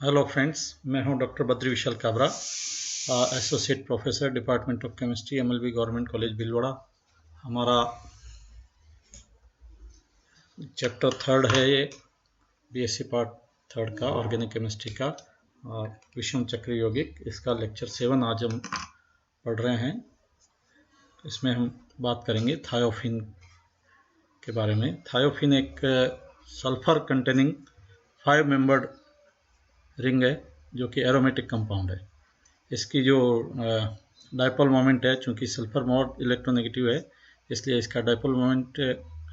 Hello friends, मैं हूं doctor Badri Vishal Kabra, associate professor department of chemistry, MLB government college Bhilwara. हमारा chapter third है ये, बीएससी पार्ट थर्ड का ऑर्गेनिक केमिस्ट्री का विषम चक्र यौगिक। इसका लेक्चर 7 आज हम पढ़ रहे हैं। इसमें हम बात करेंगे थायोफिन के बारे में। थायोफिन एक सल्फर कंटेनिंग 5 मेंबर्ड रिंग है जो कि एरोमेटिक कंपाउंड है। इसकी जो डायपोल मोमेंट है, चूँकि सल्फर मोर इलेक्ट्रोनेगेटिव है इसलिए इसका डायपोल मोमेंट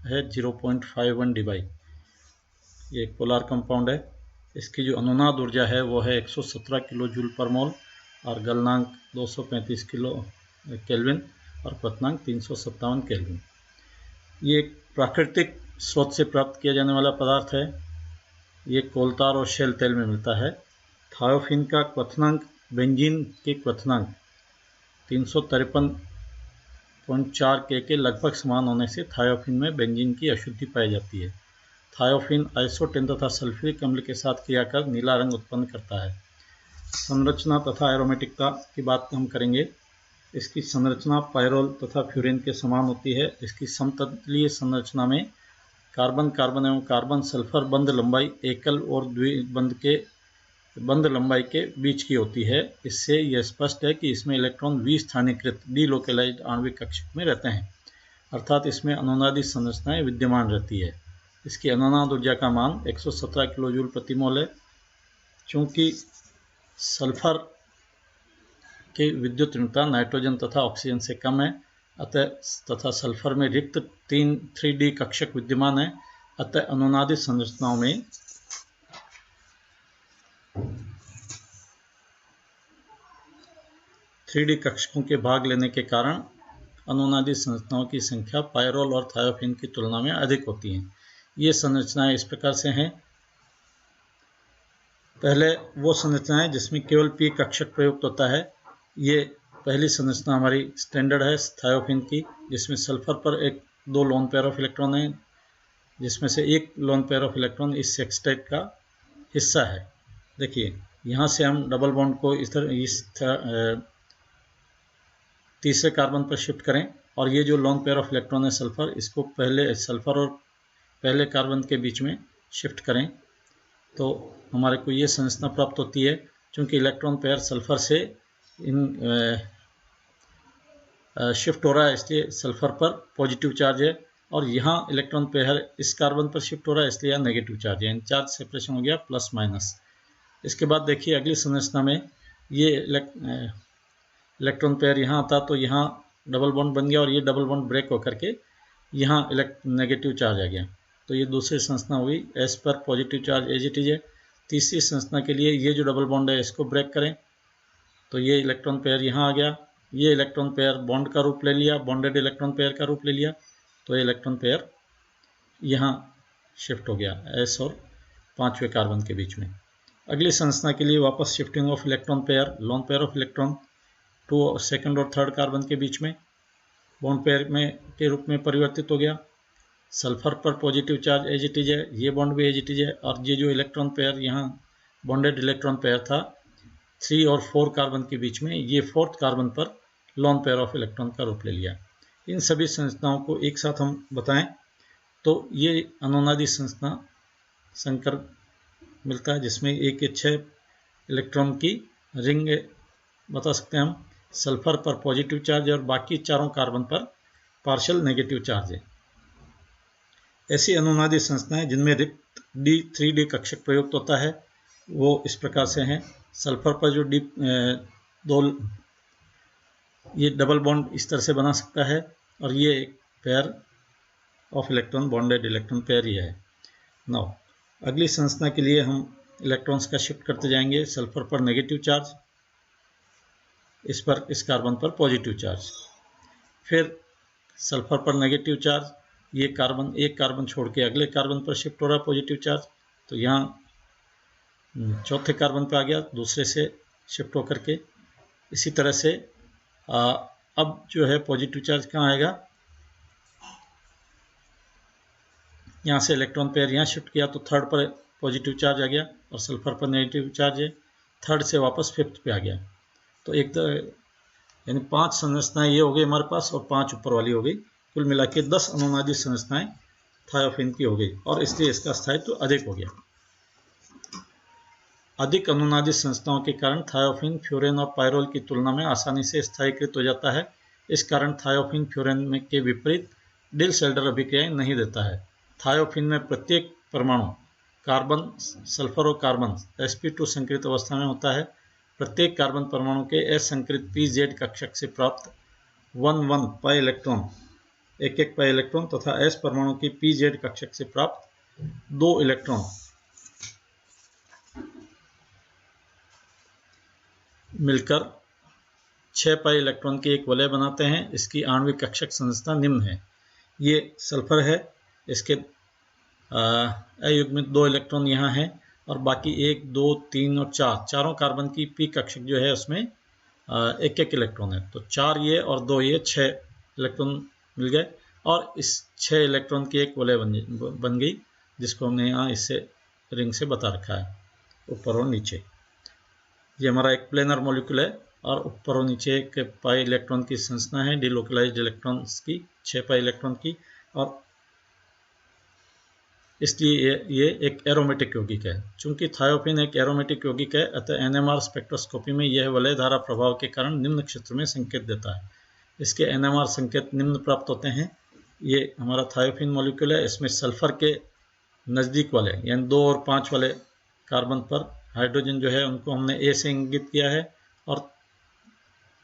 है 0.51 डी बाई। ये एक पोलर कंपाउंड है। इसकी जो अनुनाद ऊर्जा है वो है 117 किलो जूल पर मोल और गलनांक 235 किलो केल्विन और क्वथनांक 357 केल्विन। ये एक प्राकृतिक स्रोत से प्राप्त किया जाने वाला पदार्थ है। ये कोलतार और शेल तेल में मिलता है। थायोफिन का क्वथनांक बेंजीन के क्वथनांक 353.4 के लगभग समान होने से थायोफिन में बेंजीन की अशुद्धि पाई जाती है। थायोफिन आइसोटेन तथा सल्फ्यूरिक अम्ल के साथ क्रिया कर नीला रंग उत्पन्न करता है। संरचना तथा एरोमेटिकता की बात हम करेंगे। इसकी संरचना पायरोल तथा फ्यूरिन के समान होती है। इसकी समतलीय संरचना में कार्बन कार्बन एवं कार्बन सल्फर बंध लंबाई एकल और द्विबंध के बंध लंबाई के बीच की होती है। इससे यह स्पष्ट है कि इसमें इलेक्ट्रॉन विस्थानीकृत डीलोकेलाइज्ड आणविक कक्षक में रहते हैं, अर्थात इसमें अनुनादी संरचनाएं विद्यमान रहती है। इसकी अनुनाद ऊर्जा का मान 117 किलो जूल प्रति मोल है। चूँकि सल्फर की विद्युत ऋणता नाइट्रोजन तथा ऑक्सीजन से कम है तथा सल्फर में रिक्त 3D कक्षक विद्यमान है, अतः अनुनादी संरचनाओं में थ्री कक्षकों के भाग लेने के कारण अनुनादी संरचनाओं की संख्या पायरोल और थायोफिन की तुलना में अधिक होती हैं। ये संरचनाएं इस प्रकार से हैं। पहले वो संरचनाएं जिसमें केवल P कक्षक प्रयुक्त होता है। ये पहली संरचना हमारी स्टैंडर्ड है थायोफिन की, जिसमें सल्फर पर 2 लोन पेयर ऑफ इलेक्ट्रॉन है, जिसमें से एक लोन पेयर ऑफ इलेक्ट्रॉन इस सेक्सटेट का हिस्सा है। देखिए, यहाँ से हम डबल बॉन्ड को इस तीसरे कार्बन पर शिफ्ट करें और ये जो लोन पेयर ऑफ इलेक्ट्रॉन है सल्फर, इसको पहले सल्फर और पहले कार्बन के बीच में शिफ्ट करें तो हमारे को ये संरचना प्राप्त होती है। क्योंकि इलेक्ट्रॉन पेयर सल्फर से शिफ्ट हो रहा है इसलिए सल्फर पर पॉजिटिव चार्ज है, और यहाँ इलेक्ट्रॉन पेयर इस कार्बन पर शिफ्ट हो रहा है इसलिए यहाँ नेगेटिव चार्ज है। चार्ज सेपरेशन हो गया प्लस माइनस। इसके बाद देखिए अगली संरचना में ये इलेक्ट्रॉन पेयर यहाँ आता तो यहाँ डबल बॉन्ड बन गया और ये डबल बॉन्ड ब्रेक होकर के यहाँ नेगेटिव चार्ज आ गया। तो ये दूसरी संरचना हुई। एस पर positive charge as it is है। तीसरी संरचना के लिए ये जो डबल बॉन्ड है इसको ब्रेक करें तो ये इलेक्ट्रॉन पेयर यहाँ आ गया। ये इलेक्ट्रॉन पेयर बॉन्ड का रूप ले लिया, बॉन्डेड इलेक्ट्रॉन पेयर का रूप ले लिया, तो ये इलेक्ट्रॉन पेयर यहाँ शिफ्ट हो गया एस और 5वें कार्बन के बीच में। अगली संरचना के लिए वापस shifting of electron pair, lone pair of electron 2 second और थर्ड कार्बन के बीच में बॉन्ड पेयर में के रूप में परिवर्तित हो गया। सल्फर पर positive charge as it is है, ये बॉन्ड भी एज इट इज है, और ये जो इलेक्ट्रॉन पेयर यहाँ बॉन्डेड इलेक्ट्रॉन पेयर था 3 और 4 कार्बन के बीच में, ये 4th कार्बन पर लोन पेयर ऑफ इलेक्ट्रॉन का रूप ले लिया। इन सभी संरचनाओं को एक साथ हम बताएं तो ये अनुनादी संरचना संकर मिलता है, जिसमें 1 के 6 इलेक्ट्रॉन की रिंग बता सकते हैं हम। सल्फर पर पॉजिटिव चार्ज और बाकी चारों कार्बन पर पार्शियल नेगेटिव चार्ज है। ऐसी अनुनादी संरचनाएं जिनमें रिक्त 3D कक्षक प्रयुक्त होता है वो इस प्रकार से हैं। सल्फर पर जो ये डबल बॉन्ड इस तरह से बना सकता है और ये एक pair of electron bonded electron pair ही है। नाउ अगली संरचना के लिए हम इलेक्ट्रॉन्स का शिफ्ट करते जाएंगे। सल्फर पर नेगेटिव चार्ज, इस कार्बन पर पॉजिटिव चार्ज, फिर सल्फर पर नेगेटिव चार्ज, ये कार्बन एक कार्बन छोड़ के अगले कार्बन पर शिफ्ट हो रहा है पॉजिटिव चार्ज, तो यहाँ 4थे कार्बन पे आ गया दूसरे से शिफ्ट होकर के। इसी तरह से अब जो है पॉजिटिव चार्ज कहाँ आएगा, यहाँ से इलेक्ट्रॉन पेयर यहाँ शिफ्ट किया तो थर्ड पर पॉजिटिव चार्ज आ गया और सल्फर पर नेगेटिव चार्ज है, थर्ड से वापस फिफ्थ पे आ गया। तो एक यानी 5 संरचनाएं ये हो गई हमारे पास और 5 ऊपर वाली हो गई, कुल मिला के 10 अनुनादी संरचनाएं थायोफिन की हो गई और इसलिए इसका स्थायित्व अधिक हो गया। अधिक अनुनादी संरचनाओं के कारण थायोफिन फ्यूरेन और पायरोल की तुलना में आसानी से स्थायीकृत हो जाता है। इस कारण थायोफिन फ्यूरेन के विपरीत डिल-सेल्डर अभिक्रियाएं नहीं देता है। थायोफिन में प्रत्येक परमाणु कार्बन, सल्फर और कार्बन sp2 संकरित अवस्था में होता है। प्रत्येक कार्बन परमाणु के असंकरित pz कक्षक से प्राप्त 1 पाई इलेक्ट्रॉन, एक पाई इलेक्ट्रॉन तथा s परमाणु की pz कक्षक से प्राप्त 2 इलेक्ट्रॉन मिलकर 6 पाई इलेक्ट्रॉन की एक वलय बनाते हैं। इसकी आणविक कक्षक संरचना निम्न है। ये सल्फर है, इसके अयुग्मित 2 इलेक्ट्रॉन यहाँ हैं और बाकी 1, 2, 3 और 4 चारों कार्बन की p कक्षक जो है उसमें एक इलेक्ट्रॉन है। तो 4 ये और 2 ये 6 इलेक्ट्रॉन मिल गए और इस 6 इलेक्ट्रॉन की एक वलय बन गई, जिसको हमने यहाँ इससे रिंग से बता रखा है, ऊपर और नीचे। ये हमारा एक प्लेनर मॉलिक्यूल है और ऊपर और नीचे एक पाई इलेक्ट्रॉन की संरचना है, डिलोकलाइज्ड इलेक्ट्रॉन्स की, 6 पाई इलेक्ट्रॉन की, और इसलिए ये एक एरोमेटिक यौगिक है। चूंकि थायोफिन एक एरोमेटिक यौगिक है, अतः एनएमआर स्पेक्ट्रोस्कोपी में यह वलय धारा प्रभाव के कारण निम्न क्षेत्र में संकेत देता है। इसके एनएमआर संकेत निम्न प्राप्त होते हैं। ये हमारा थायोफिन मॉलिक्यूल है, इसमें सल्फर के नज़दीक वाले यानी 2 और 5 वाले कार्बन पर हाइड्रोजन जो है उनको हमने ए से इंगित किया है और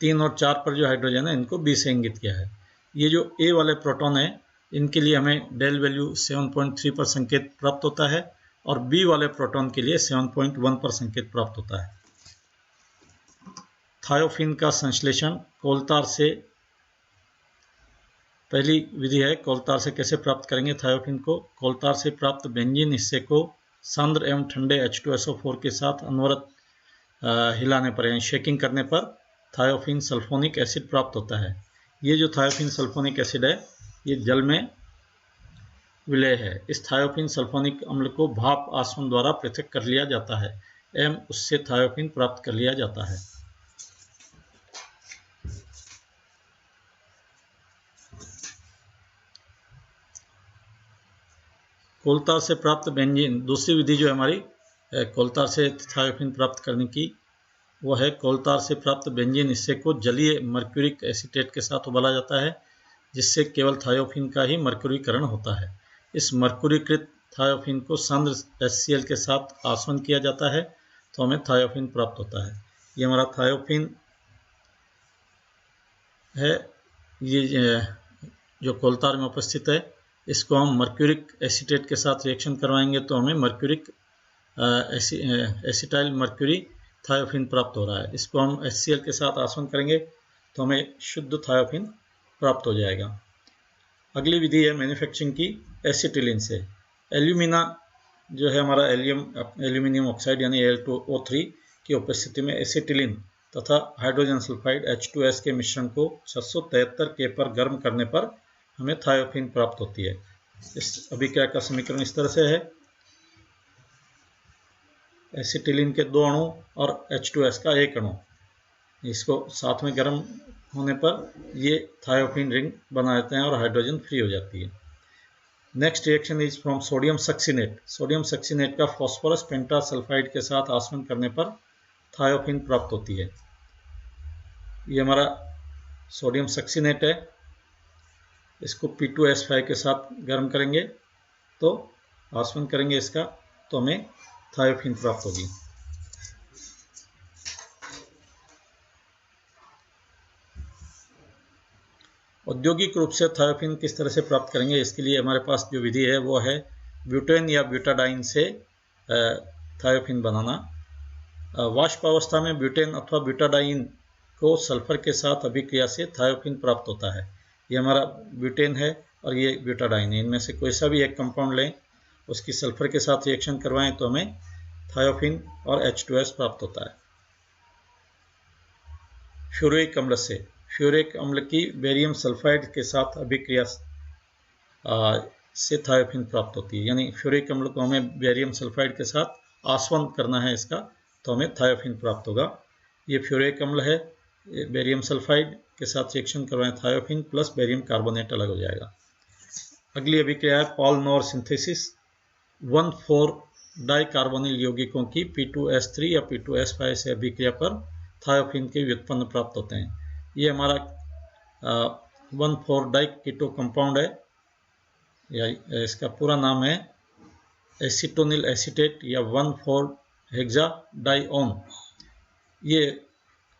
3 और 4 पर जो हाइड्रोजन है इनको बी से इंगित किया है। ये जो ए वाले प्रोटॉन है इनके लिए हमें डेल वैल्यू 7.3 पर संकेत प्राप्त होता है और बी वाले प्रोटॉन के लिए 7.1 पर संकेत प्राप्त होता है। थायोफिन का संश्लेषण कोलतार से, पहली विधि है कोलतार से कैसे प्राप्त करेंगे थायोफिन को। कोलतार से प्राप्त बेंजीन हिस्से को सांद्र एवं ठंडे H2SO4 के साथ अनवरत हिलाने पर यानी शेकिंग करने पर थायोफिन सल्फोनिक एसिड प्राप्त होता है। ये जो थायोफिन सल्फोनिक एसिड है ये जल में विलय है। इस थायोफिन सल्फोनिक अम्ल को भाप आसवन द्वारा पृथक कर लिया जाता है एवं उससे थायोफिन प्राप्त कर लिया जाता है। कोलतार से प्राप्त बेंजीन, दूसरी विधि जो है हमारी कोलतार से थायोफिन प्राप्त करने की, वो है कोलतार से प्राप्त बेंजीन हिस्से को जलीय मर्क्यूरिक एसीटेट के साथ उबाला जाता है, जिससे केवल थायोफिन का ही मर्क्यूरीकरण होता है। इस मर्क्यूरीकृत थायोफिन को सांद्र HCl के साथ आसवन किया जाता है तो हमें थायोफिन प्राप्त होता है। ये हमारा थायोफिन है, ये जो कोलतार में उपस्थित है, इसको हम मर्क्यूरिक एसीटेट के साथ रिएक्शन करवाएंगे तो हमें मर्क्यूरिक एसिटाइल मर्क्यूरी थायोफिन प्राप्त हो रहा है। इसको हम HCl के साथ आसवन करेंगे तो हमें शुद्ध थायोफिन प्राप्त हो जाएगा। अगली विधि है मैन्युफैक्चरिंग की एसिटिलीन से। एल्यूमिना जो है हमारा एल्यूमिनियम ऑक्साइड यानी Al2O3 की उपस्थिति में एसिटिलीन तथा हाइड्रोजन सल्फाइड H2S के मिश्रण को 673 K पर गर्म करने पर हमें थायोफिन प्राप्त होती है। इस अभिक्रिया का समीकरण इस तरह से है, एसिटिलीन के 2 अणु और H2S का 1 अणु, इसको साथ में गर्म होने पर ये थायोफिन रिंग बना देते हैं और हाइड्रोजन फ्री हो जाती है। Next reaction is from sodium succinate. Sodium succinate का फॉस्फोरस पेंटासल्फाइड के साथ आसवन करने पर थायोफिन प्राप्त होती है। ये हमारा सोडियम सक्सिनेट है, इसको P2S5 के साथ गर्म करेंगे तो आसवन करेंगे इसका तो हमें थायोफिन प्राप्त होगी। औद्योगिक रूप से थायोफिन किस तरह से प्राप्त करेंगे, इसके लिए हमारे पास जो विधि है वो है ब्यूटेन या ब्यूटाडाइन से थायोफिन बनाना। वाष्पावस्था में ब्यूटेन अथवा ब्यूटाडाइन को सल्फर के साथ अभिक्रिया से थायोफिन प्राप्त होता है। ये हमारा ब्यूटेन है और ये ब्यूटाडाइन है, इनमें से कोई सा भी एक कंपाउंड लें, उसकी सल्फर के साथ रिएक्शन करवाएं तो हमें थायोफिन और H2S प्राप्त होता है। फ्यूरिक अम्ल से, फ्यूरिक अम्ल की बेरियम सल्फाइड के साथ अभिक्रिया से थायोफिन प्राप्त होती है, यानी फ्यूरिक अम्ल को हमें बेरियम सल्फाइड के साथ आसवन करना है इसका, तो हमें थायोफिन प्राप्त होगा। ये फ्यूरिक अम्ल है, बेरियम सल्फाइड के साथ रिएक्शन करवाएं थायोफिन प्लस बेरियम कार्बोनेट अलग हो जाएगा। अगली अभिक्रिया है पॉल-नोर सिंथेसिस। 1,4 डाइकार्बोनिल यौगिकों की P2S3 या P2S5 से अभिक्रिया पर थायोफिन के व्युत्पन्न प्राप्त होते हैं। ये हमारा 1,4 डाई कीटो कंपाउंड है, या इसका पूरा नाम है एसीटोनिल एसीटेट या 1,4 हेक्सा डाइओन। ये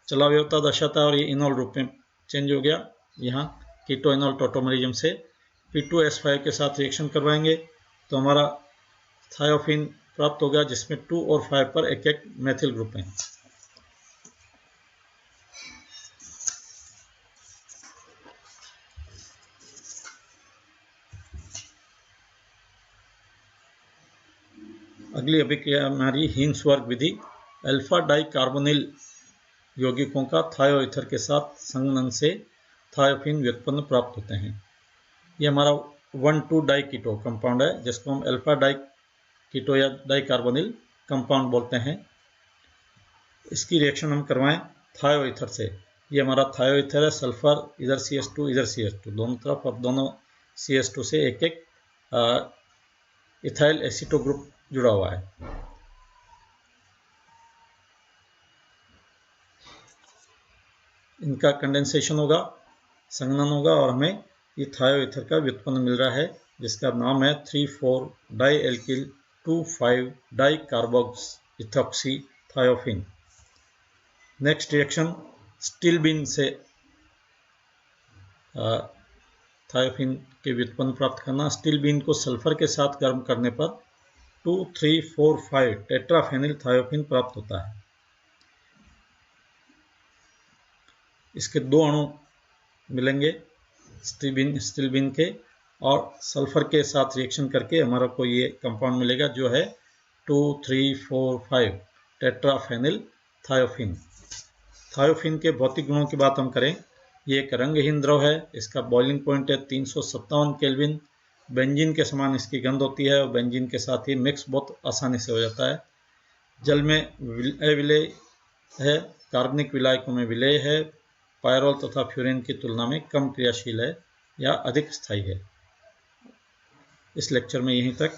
चलाव्यवता दर्शाता है और ये इनोल रूप में चेंज हो गया। यहाँ कीटो इनोल टोटोमरिज्म से P2S5 के साथ रिएक्शन करवाएंगे तो हमारा थायोफिन प्राप्त होगा, जिसमें 2 और 5 पर एक एक मेथिल ग्रुप है। अगली अभिक्रिया हमारी हीन्सवर्ग विधि। अल्फा डाई कार्बोनिल यौगिकों का थायो ईथर के साथ संघनन से थायोफिन व्युत्पन्न प्राप्त होते हैं। ये हमारा 1,2 डाई कीटो कंपाउंड है, जिसको हम अल्फा डाई कीटो या डाई कार्बोनिल कंपाउंड बोलते हैं। इसकी रिएक्शन हम करवाएं थायो ईथर से। ये हमारा थायो ईथर है, सल्फर इधर CH2 इधर CH2 दोनों तरफ, और दोनों CH2 से एक एक इथाइल एसीटो ग्रुप जुड़ा हुआ है। इनका कंडेंसेशन होगा, संघनन होगा, और हमें ये थायो ईथर का व्युत्पन्न मिल रहा है, जिसका नाम है 3,4 di alkyl 2,5 di carboxy ethoxy thiophene. Next reaction stilbene से थायोफिन के व्युत्पन्न प्राप्त करना। स्टिलबीन को सल्फर के साथ गर्म करने पर 2, 3, 4, 5 टेट्राफेनिल थायोफिन प्राप्त होता है। इसके दो अणु मिलेंगे स्टिलबीन के, और सल्फर के साथ रिएक्शन करके हमारा को ये कंपाउंड मिलेगा, जो है 2, 3, 4, 5 टेट्राफेनिल थायोफिन। थायोफिन के भौतिक गुणों की बात हम करें, ये एक रंगहीन द्रव है। इसका बॉइलिंग पॉइंट है 357 केल्विन। बेंजीन के समान इसकी गंध होती है, और बेंजीन के साथ ही मिक्स बहुत आसानी से हो जाता है। जल में अविलेय है, कार्बनिक विलायकों में विलेय है, पायरोल तथा फ्यूरिन की तुलना में कम क्रियाशील है या अधिक स्थायी है। इस लेक्चर में यहीं तक।